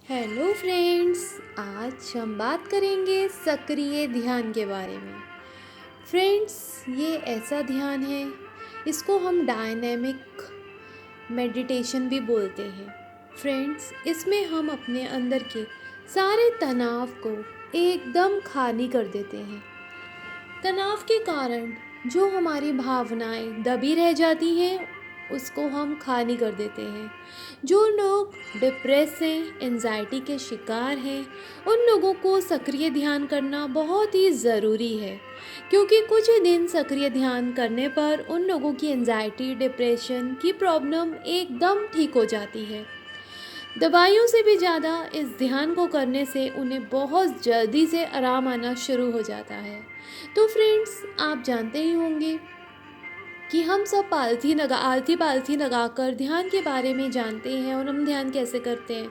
Hello friends. आज हम बात करेंगे सक्रिय ध्यान के बारे में। फ्रेंड्स, ये ऐसा ध्यान है, इसको हम डायनेमिक मेडिटेशन भी बोलते हैं। फ्रेंड्स, इसमें हम अपने अंदर के सारे तनाव को एकदम खाली कर देते हैं। तनाव के कारण जो हमारी भावनाएं दबी रह जाती हैं, उसको हम खाली कर देते हैं। जो लोग डिप्रेस हैं, एंजाइटी के शिकार हैं, उन लोगों को सक्रिय ध्यान करना बहुत ही ज़रूरी है, क्योंकि कुछ ही दिन सक्रिय ध्यान करने पर उन लोगों की एंजाइटी, डिप्रेशन की प्रॉब्लम एकदम ठीक हो जाती है। दवाइयों से भी ज़्यादा इस ध्यान को करने से उन्हें बहुत जल्दी से आराम आना शुरू हो जाता है। तो फ्रेंड्स, आप जानते ही होंगे कि हम सब आलती पालथी लगाकर ध्यान के बारे में जानते हैं और हम ध्यान कैसे करते हैं।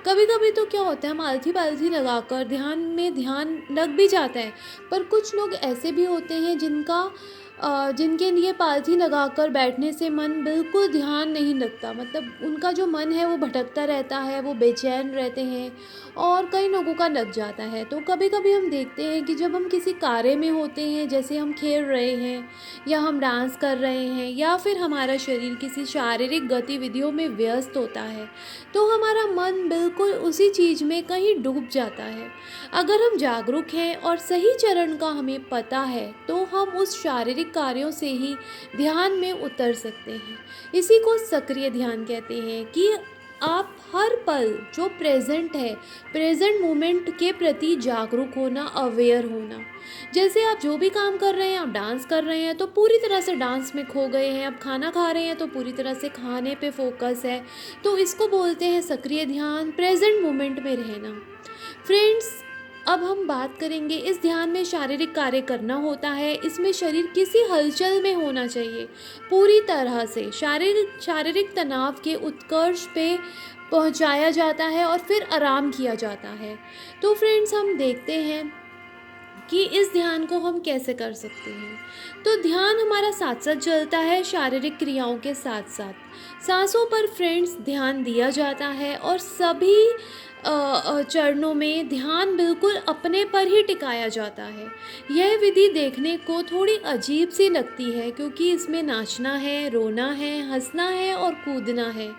कभी कभी तो क्या होता है, हम आलती पालथी लगाकर ध्यान लग भी जाता है। पर कुछ लोग ऐसे भी होते हैं जिनके लिए पालथी लगाकर बैठने से मन बिल्कुल ध्यान नहीं लगता। मतलब उनका जो मन है वो भटकता रहता है, वो बेचैन रहते हैं और कई लोगों का लग जाता है। तो कभी कभी हम देखते हैं कि जब हम किसी कार्य में होते हैं, जैसे हम खेल रहे हैं या हम डांस कर रहे हैं या फिर हमारा शरीर किसी शारीरिक गतिविधियों में व्यस्त होता है, तो हमारा मन बिल्कुल उसी चीज़ में कहीं डूब जाता है। अगर हम जागरूक हैं और सही चरण का हमें पता है, तो हम उस शारीरिक कार्यों से ही ध्यान में उतर सकते हैं। इसी को सक्रिय ध्यान कहते हैं कि आप हर पल जो प्रेजेंट है, प्रेजेंट मोमेंट के प्रति जागरूक होना, अवेयर होना। जैसे आप जो भी काम कर रहे हैं, आप डांस कर रहे हैं तो पूरी तरह से डांस में खो गए हैं, आप खाना खा रहे हैं तो पूरी तरह से खाने पे फोकस है। तो इसको बोलते हैं सक्रिय ध्यान, प्रेजेंट मोमेंट में रहना। फ्रेंड्स, अब हम बात करेंगे, इस ध्यान में शारीरिक कार्य करना होता है। इसमें शरीर किसी हलचल में होना चाहिए, पूरी तरह से शारीरिक शारीरिक तनाव के उत्कर्ष पे पहुंचाया जाता है और फिर आराम किया जाता है। तो फ्रेंड्स, हम देखते हैं कि इस ध्यान को हम कैसे कर सकते हैं। तो ध्यान हमारा साथ साथ चलता है शारीरिक क्रियाओं के साथ साथ। सांसों पर फ्रेंड्स ध्यान दिया जाता है और सभी चरणों में ध्यान बिल्कुल अपने पर ही टिकाया जाता है। यह विधि देखने को थोड़ी अजीब सी लगती है, क्योंकि इसमें नाचना है, रोना है, हंसना है और कूदना है,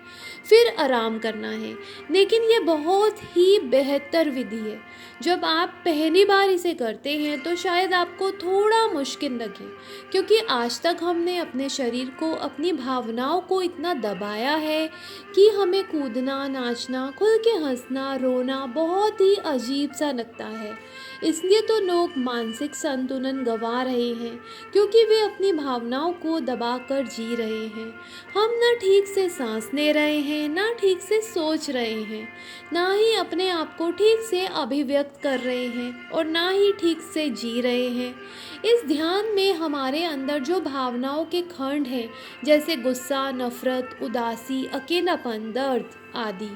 फिर आराम करना है। लेकिन ये बहुत ही बेहतर विधि है। जब आप पहली बार इसे करते हैं तो शायद आपको थोड़ा मुश्किल लगे, क्योंकि आज तक हमने अपने शरीर को, अपनी भावनाओं को इतना दबाया है कि हमें कूदना, नाचना, खुल के हंसना, रोना बहुत ही अजीब सा लगता है। इसलिए तो लोग मानसिक संतुलन गंवा रहे हैं, क्योंकि वे अपनी भावनाओं को दबा कर जी रहे हैं। हम ना ठीक से सांस ले रहे हैं, ना ठीक से सोच रहे हैं, ना ही अपने आप को ठीक से अभिव्यक्त कर रहे हैं और ना ही ठीक से जी रहे हैं। इस ध्यान में हमारे अंदर जो भावनाओं के खंड हैं, जैसे गुस्सा, नफरत, उदासी, अकेलापन, दर्द आदि,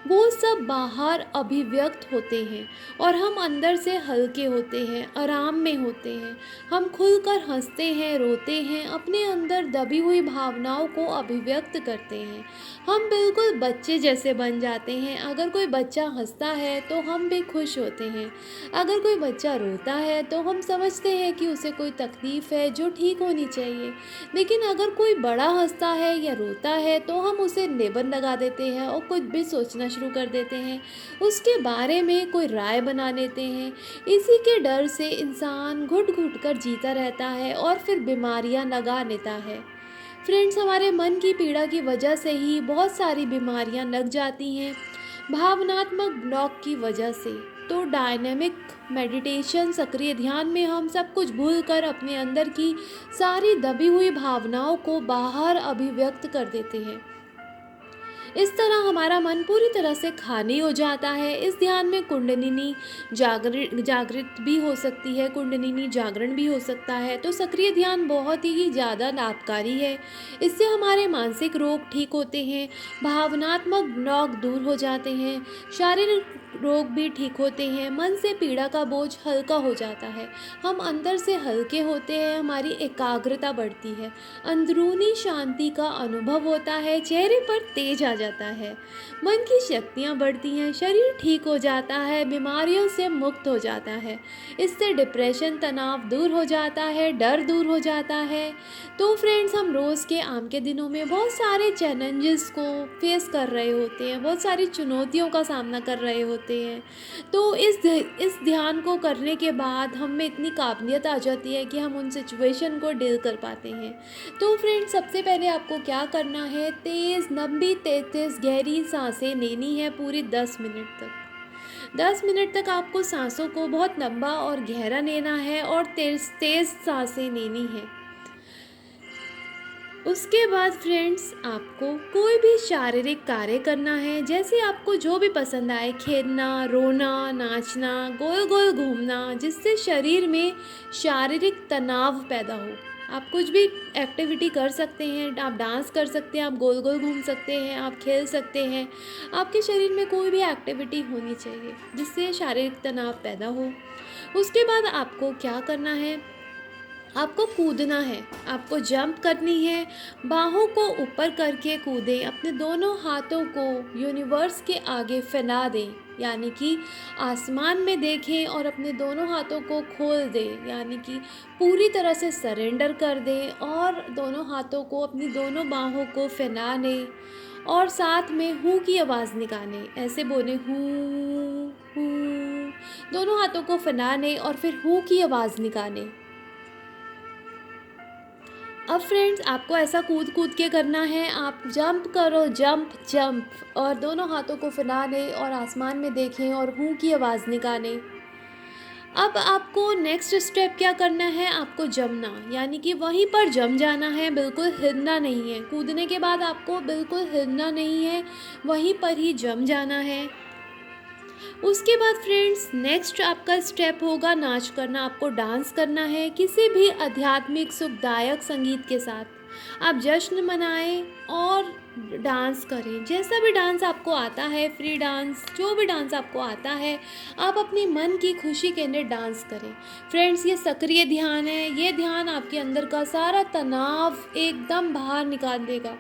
वो सब बाहर अभिव्यक्त होते हैं और हम अंदर से हल्के होते हैं, आराम में होते हैं। हम खुलकर हंसते हैं, रोते हैं, अपने अंदर दबी हुई भावनाओं को अभिव्यक्त करते हैं। हम बिल्कुल बच्चे जैसे बन जाते हैं। अगर कोई बच्चा हंसता है तो हम भी खुश होते हैं। अगर कोई बच्चा रोता है तो हम समझते हैं कि उसे कोई तकलीफ़ है जो ठीक होनी चाहिए। लेकिन अगर कोई बड़ा हंसता है या रोता है तो हम उसे लेबल लगा देते हैं और कुछ भी सोचना शुरू कर देते हैं, उसके बारे में कोई राय बना लेते हैं। इसी के डर से इंसान घुट घुट कर जीता रहता है और फिर बीमारियां लगा लेता है। फ्रेंड्स, हमारे मन की पीड़ा की वजह से ही बहुत सारी बीमारियां लग जाती हैं, भावनात्मक ब्लॉक की वजह से। तो डायनेमिक मेडिटेशन, सक्रिय ध्यान में हम सब कुछ भूल कर अपने अंदर की सारी दबी हुई भावनाओं को बाहर अभिव्यक्त कर देते हैं। इस तरह हमारा मन पूरी तरह से खाली हो जाता है। इस ध्यान में कुंडलिनी जागृत भी हो सकती है, कुंडलिनी जागरण भी हो सकता है। तो सक्रिय ध्यान बहुत ही ज़्यादा लाभकारी है। इससे हमारे मानसिक रोग ठीक होते हैं, भावनात्मक ब्लॉक दूर हो जाते हैं, शारीरिक रोग भी ठीक होते हैं, मन से पीड़ा का बोझ हल्का हो जाता है, हम अंदर से हल्के होते हैं, हमारी एकाग्रता बढ़ती है, अंदरूनी शांति का अनुभव होता है, चेहरे पर तेज आ जाता है, मन की शक्तियाँ बढ़ती हैं, शरीर ठीक हो जाता है, बीमारियों से मुक्त हो जाता है। इससे डिप्रेशन, तनाव दूर हो जाता है, डर दूर हो जाता है। तो फ्रेंड्स, हम रोज़ के आम के दिनों में बहुत सारे चैलेंजेस को फेस कर रहे होते हैं, बहुत सारी चुनौतियों का सामना कर रहे होते हैं। तो इस ध्यान को करने के बाद हम में इतनी काबिलियत आ जाती है कि हम उन सिचुएशन को डील कर पाते हैं। तो फ्रेंड्स, सबसे पहले आपको क्या करना है, तेज़ लंबी तेज़ गहरी सांसें लेनी है पूरी 10 मिनट तक। 10 मिनट तक आपको सांसों को बहुत लंबा और गहरा लेना है और तेज़ तेज़ सांसें लेनी है। उसके बाद फ्रेंड्स, आपको कोई भी शारीरिक कार्य करना है, जैसे आपको जो भी पसंद आए, खेलना, रोना, नाचना, गोल गोल घूमना, जिससे शरीर में शारीरिक तनाव पैदा हो। आप कुछ भी एक्टिविटी कर सकते हैं, आप डांस कर सकते हैं, आप गोल गोल घूम सकते हैं, आप खेल सकते हैं। आपके शरीर में कोई भी एक्टिविटी होनी चाहिए जिससे शारीरिक तनाव पैदा हो। उसके बाद आपको क्या करना है, आपको कूदना है, आपको जंप करनी है, बाहों को ऊपर करके कूदें, अपने दोनों हाथों को यूनिवर्स के आगे फैला दें, यानी कि आसमान में देखें और अपने दोनों हाथों को खोल दें, यानी कि पूरी तरह से सरेंडर कर दें और दोनों हाथों को, अपनी दोनों बाहों को फैला लें और साथ में हूँ की आवाज़ निकालें, ऐसे बोलें हूँ हूँ। दोनों हाथों को फैला लें और फिर हूँ की आवाज़ निकालें। अब फ्रेंड्स, आपको ऐसा कूद कूद के करना है, आप जंप करो, जंप जंप, और दोनों हाथों को फैला लें और आसमान में देखें और हूँ की आवाज़ निकालें। अब आपको नेक्स्ट स्टेप क्या करना है, आपको जमना, यानी कि वहीं पर जम जाना है, बिल्कुल हिलना नहीं है। कूदने के बाद आपको बिल्कुल हिलना नहीं है, वहीं पर ही जम जाना है। उसके बाद फ्रेंड्स, नेक्स्ट आपका स्टेप होगा नाच करना, आपको डांस करना है किसी भी आध्यात्मिक सुखदायक संगीत के साथ। आप जश्न मनाएं और डांस करें, जैसा भी डांस आपको आता है, फ्री डांस, जो भी डांस आपको आता है, आप अपनी मन की खुशी के लिए डांस करें। फ्रेंड्स, ये सक्रिय ध्यान है, ये ध्यान आपके अंदर का सारा तनाव एकदम बाहर निकाल देगा।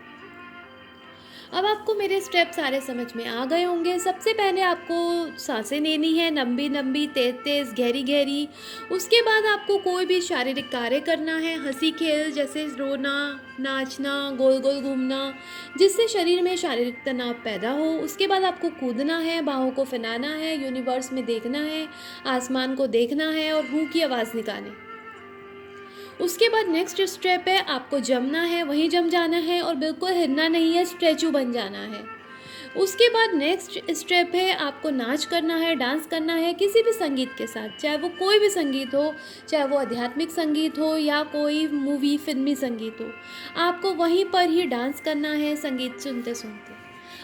अब आपको मेरे स्टेप सारे समझ में आ गए होंगे। सबसे पहले आपको सांसें लेनी है, लंबी लंबी, तेज़ तेज़, गहरी गहरी। उसके बाद आपको कोई भी शारीरिक कार्य करना है, हंसी खेल, जैसे रोना, नाचना, गोल गोल घूमना, जिससे शरीर में शारीरिक तनाव पैदा हो। उसके बाद आपको कूदना है, बाहों को फैलाना है, यूनिवर्स में देखना है, आसमान को देखना है और हूँ की आवाज़ निकालें। उसके बाद नेक्स्ट स्टेप है, आपको जमना है, वहीं जम जाना है और बिल्कुल हिलना नहीं है, स्टैचू बन जाना है। उसके बाद नेक्स्ट स्टेप है, आपको नाच करना है, डांस करना है किसी भी संगीत के साथ, चाहे वो कोई भी संगीत हो, चाहे वो आध्यात्मिक संगीत हो या कोई मूवी फिल्मी संगीत हो। आपको वहीं पर ही डांस करना है, संगीत सुनते सुनते।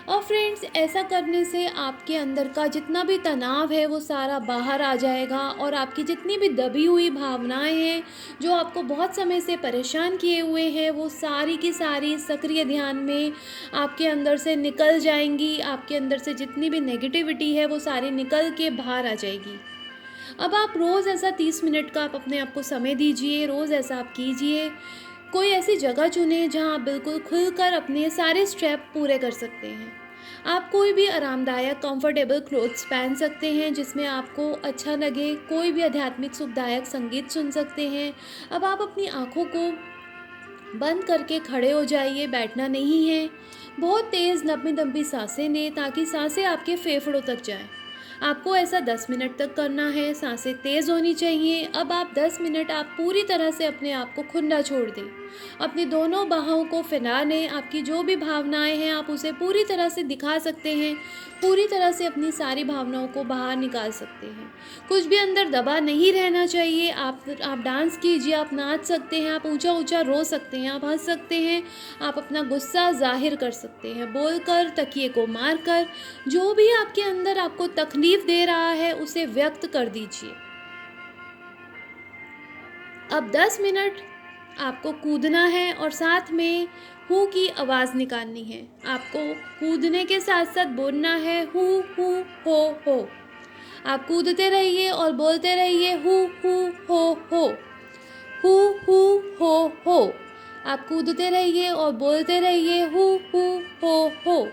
और फ्रेंड्स, ऐसा करने से आपके अंदर का जितना भी तनाव है वो सारा बाहर आ जाएगा और आपकी जितनी भी दबी हुई भावनाएं हैं, जो आपको बहुत समय से परेशान किए हुए हैं, वो सारी की सारी सक्रिय ध्यान में आपके अंदर से निकल जाएंगी। आपके अंदर से जितनी भी नेगेटिविटी है वो सारी निकल के बाहर आ जाएगी। अब आप रोज़ ऐसा 30 मिनट का आप अपने आप को समय दीजिए, रोज़ ऐसा आप कीजिए। कोई ऐसी जगह चुनें जहाँ आप बिल्कुल खुलकर अपने सारे स्टेप पूरे कर सकते हैं। आप कोई भी आरामदायक कंफर्टेबल क्लोथ्स पहन सकते हैं जिसमें आपको अच्छा लगे, कोई भी आध्यात्मिक सुखदायक संगीत सुन सकते हैं। अब आप अपनी आँखों को बंद करके खड़े हो जाइए, बैठना नहीं है। बहुत तेज़ लंबी लंबी सांसें लें ताकि सांसें आपके फेफड़ों तक जाएं। आपको ऐसा 10 मिनट तक करना है, सांसें तेज़ होनी चाहिए। अब आप 10 मिनट आप पूरी तरह से अपने आप को खुला छोड़ दें। अपनी दोनों बाहों को फैला लें, आपकी जो भी भावनाएं हैं आप उसे पूरी तरह से दिखा सकते हैं, पूरी तरह से अपनी सारी भावनाओं को बाहर निकाल सकते हैं। कुछ भी अंदर दबा नहीं रहना चाहिए। आप डांस कीजिए, आप नाच सकते हैं, आप ऊंचा ऊंचा रो सकते हैं, आप हंस सकते हैं, आप अपना गुस्सा जाहिर कर सकते हैं बोलकर, तकिए को मारकर। जो भी आपके अंदर आपको तकलीफ दे रहा है उसे व्यक्त कर दीजिए। अब 10 मिनट आपको कूदना है और साथ में हू की आवाज़ निकालनी है। आपको कूदने के साथ साथ बोलना है हू हू हो। आप कूदते रहिए और बोलते रहिए हू हू हो। हू हू हो। आप कूदते रहिए और बोलते रहिए हू हू हो।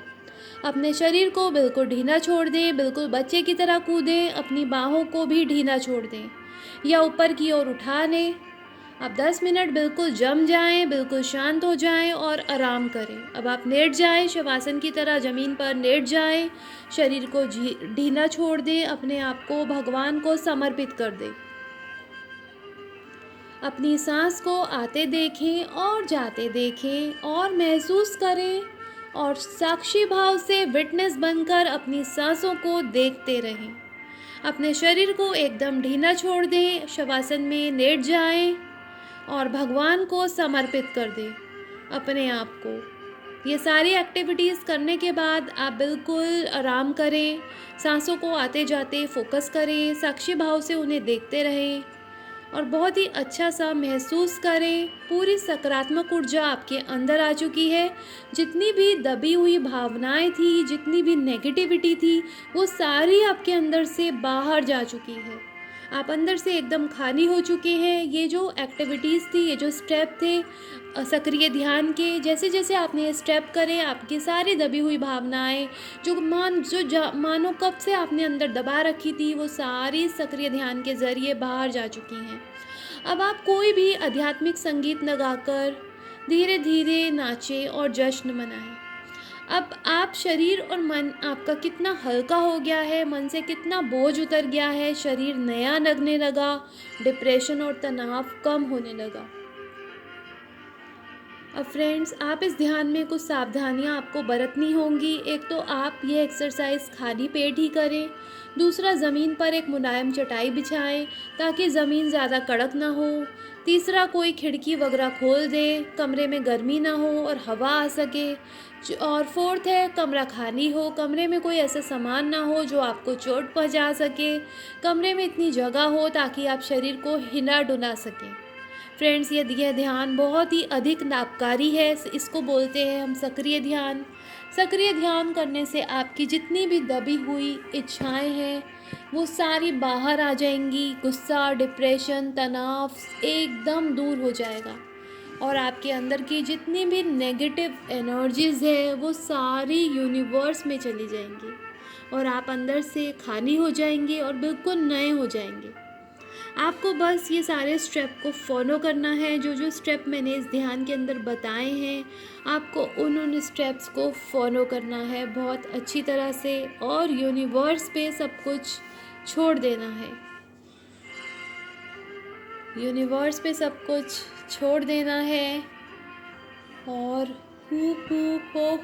अपने शरीर को बिल्कुल ढीला छोड़ दें, बिल्कुल बच्चे की तरह कूदें, अपनी बाहों को भी ढीला छोड़ दें या ऊपर की ओर उठा लें। अब 10 मिनट बिल्कुल जम जाएं, बिल्कुल शांत हो जाएं और आराम करें। अब आप लेट जाएं, शवासन की तरह ज़मीन पर लेट जाएं, शरीर को ढीला छोड़ दें, अपने आप को भगवान को समर्पित कर दें। अपनी सांस को आते देखें और जाते देखें और महसूस करें और साक्षी भाव से विटनेस बनकर अपनी सांसों को देखते रहें। अपने शरीर को एकदम ढीला छोड़ दें, शवासन में लेट जाएं और भगवान को समर्पित कर दें अपने आप को। ये सारी एक्टिविटीज़ करने के बाद आप बिल्कुल आराम करें, सांसों को आते जाते फोकस करें, साक्षी भाव से उन्हें देखते रहें और बहुत ही अच्छा सा महसूस करें। पूरी सकारात्मक ऊर्जा आपके अंदर आ चुकी है। जितनी भी दबी हुई भावनाएं थी, जितनी भी नेगेटिविटी थी, वो सारी आपके अंदर से बाहर जा चुकी है। आप अंदर से एकदम खाली हो चुके हैं। ये जो एक्टिविटीज़ थी, ये जो स्टेप थे सक्रिय ध्यान के, जैसे जैसे आपने ये स्टेप करे, आपकी सारी दबी हुई भावनाएं मानो कब से आपने अंदर दबा रखी थी, वो सारी सक्रिय ध्यान के ज़रिए बाहर जा चुकी हैं। अब आप कोई भी आध्यात्मिक संगीत लगाकर धीरे धीरे नाचें और जश्न मनाएं। अब आप शरीर और मन आपका कितना हल्का हो गया है, मन से कितना बोझ उतर गया है, शरीर नया लगने लगा, डिप्रेशन और तनाव कम होने लगा। अब फ्रेंड्स, आप इस ध्यान में कुछ सावधानियां आपको बरतनी होंगी। एक तो आप ये एक्सरसाइज खाली पेट ही करें। दूसरा, ज़मीन पर एक मुलायम चटाई बिछाएं ताकि ज़मीन ज़्यादा कड़क ना हो। तीसरा, कोई खिड़की वगैरह खोल दें, कमरे में गर्मी ना हो और हवा आ सके। और फोर्थ है, कमरा खाली हो, कमरे में कोई ऐसा सामान ना हो जो आपको चोट पहुंचा सके। कमरे में इतनी जगह हो ताकि आप शरीर को हिला डुला सकें। फ्रेंड्स, यह ध्यान बहुत ही अधिक लाभकारी है। इसको बोलते हैं हम सक्रिय ध्यान। सक्रिय ध्यान करने से आपकी जितनी भी दबी हुई इच्छाएं हैं, वो सारी बाहर आ जाएंगी। गुस्सा, डिप्रेशन, तनाव एकदम दूर हो जाएगा और आपके अंदर की जितनी भी नेगेटिव एनर्जीज़ है, वो सारी यूनिवर्स में चली जाएंगी और आप अंदर से खाली हो जाएंगे और बिल्कुल नए हो जाएंगे। आपको बस ये सारे स्टेप को फॉलो करना है। जो जो स्टेप मैंने इस ध्यान के अंदर बताए हैं, आपको उन स्टेप्स को फॉलो करना है बहुत अच्छी तरह से और यूनिवर्स पे सब कुछ छोड़ देना है। यूनिवर्स पे सब कुछ छोड़ देना है और हू हो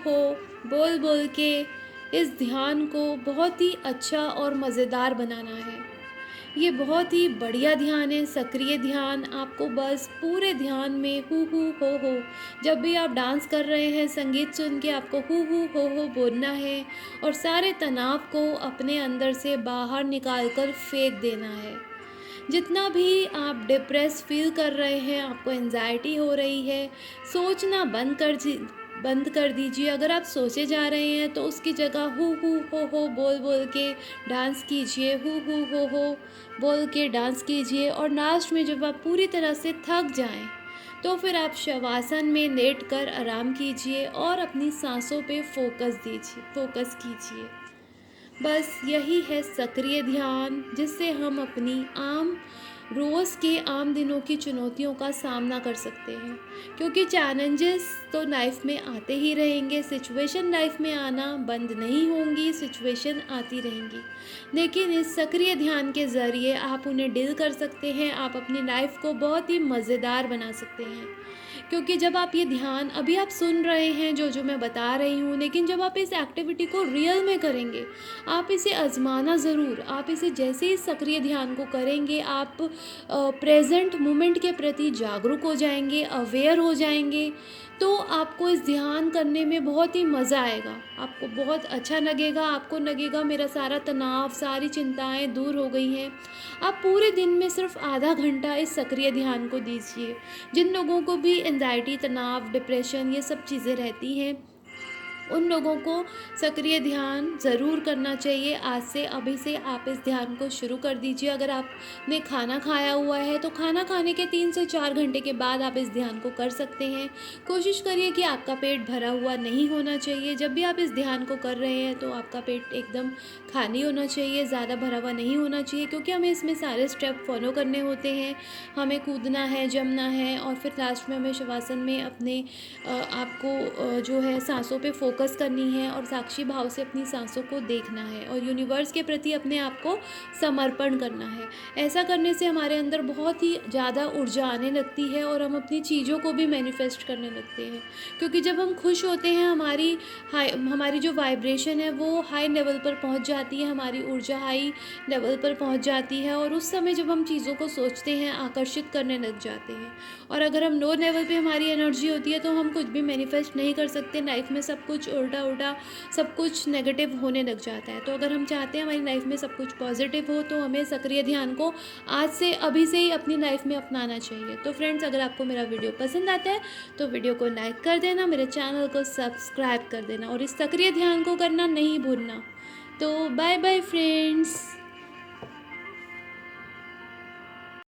बोल बोल के इस ध्यान को बहुत ही अच्छा और मज़ेदार बनाना है। ये बहुत ही बढ़िया ध्यान है, सक्रिय ध्यान। आपको बस पूरे ध्यान में हू हो जब भी आप डांस कर रहे हैं, संगीत सुन के आपको हू हो बोलना है और सारे तनाव को अपने अंदर से बाहर निकाल कर फेंक देना है। जितना भी आप डिप्रेस फील कर रहे हैं, आपको एंजाइटी हो रही है, सोचना बंद कर दीजिए। अगर आप सोचे जा रहे हैं तो उसकी जगह हू हो बोल बोल के डांस कीजिए। हू हो बोल के डांस कीजिए और लास्ट में जब आप पूरी तरह से थक जाएं, तो फिर आप शवासन में लेट कर आराम कीजिए और अपनी सांसों पे फोकस कीजिए। बस यही है सक्रिय ध्यान, जिससे हम अपनी रोज़ के आम दिनों की चुनौतियों का सामना कर सकते हैं। क्योंकि चैलेंजेस तो लाइफ में आते ही रहेंगे, सिचुएशन लाइफ में आना बंद नहीं होंगी, सिचुएशन आती रहेंगी। लेकिन इस सक्रिय ध्यान के ज़रिए आप उन्हें डील कर सकते हैं। आप अपनी लाइफ को बहुत ही मज़ेदार बना सकते हैं। क्योंकि जब आप ये ध्यान अभी आप सुन रहे हैं जो मैं बता रही हूँ, लेकिन जब आप इस एक्टिविटी को रियल में करेंगे, आप इसे आजमाना ज़रूर। आप इसे जैसे ही सक्रिय ध्यान को करेंगे, आप प्रेजेंट मोमेंट के प्रति जागरूक हो जाएंगे, अवेयर हो जाएंगे। तो आपको इस ध्यान करने में बहुत ही मज़ा आएगा, आपको बहुत अच्छा लगेगा। आपको लगेगा मेरा सारा तनाव, सारी चिंताएं दूर हो गई हैं। आप पूरे दिन में सिर्फ आधा घंटा इस सक्रिय ध्यान को दीजिए। जिन लोगों को भी एंजाइटी, तनाव, डिप्रेशन ये सब चीज़ें रहती हैं, उन लोगों को सक्रिय ध्यान ज़रूर करना चाहिए। आज से अभी से आप इस ध्यान को शुरू कर दीजिए। अगर आपने खाना खाया हुआ है तो खाना खाने के 3 से 4 घंटे के बाद आप इस ध्यान को कर सकते हैं। कोशिश करिए कि आपका पेट भरा हुआ नहीं होना चाहिए। जब भी आप इस ध्यान को कर रहे हैं तो आपका पेट एकदम खाली होना चाहिए, ज़्यादा भरा हुआ नहीं होना चाहिए, क्योंकि हमें इसमें सारे स्टेप फॉलो करने होते हैं। हमें कूदना है, जमना है और फिर लास्ट में हमें शवासन में अपने आपको जो है सांसों पे फोकस करनी है और साक्षी भाव से अपनी सांसों को देखना है और यूनिवर्स के प्रति अपने आप को समर्पण करना है। ऐसा करने से हमारे अंदर बहुत ही ज़्यादा ऊर्जा आने लगती है और हम अपनी चीज़ों को भी मैनिफेस्ट करने लगते हैं, क्योंकि जब हम खुश होते हैं हमारी जो वाइब्रेशन है वो हाई लेवल पर पहुंच जाती है, हमारी ऊर्जा हाई लेवल पर पहुंच जाती है और उस समय जब हम चीज़ों को सोचते हैं आकर्षित करने लग जाते हैं। और अगर हम लो लेवल पे हमारी एनर्जी होती है तो हम कुछ भी मैनिफेस्ट नहीं कर सकते। लाइफ में सब कुछ उल्टा उल्टा, सब कुछ नेगेटिव होने लग जाता है। तो अगर हम चाहते हैं हमारी लाइफ में सब कुछ पॉजिटिव हो तो हमें सक्रिय ध्यान को आज से अभी से ही अपनी लाइफ में अपनाना चाहिए। तो फ्रेंड्स, अगर आपको मेरा वीडियो पसंद आता है तो वीडियो को लाइक कर देना, मेरे चैनल को सब्सक्राइब कर देना और इस सक्रिय ध्यान को करना नहीं भूलना। तो बाय बाय फ्रेंड्स।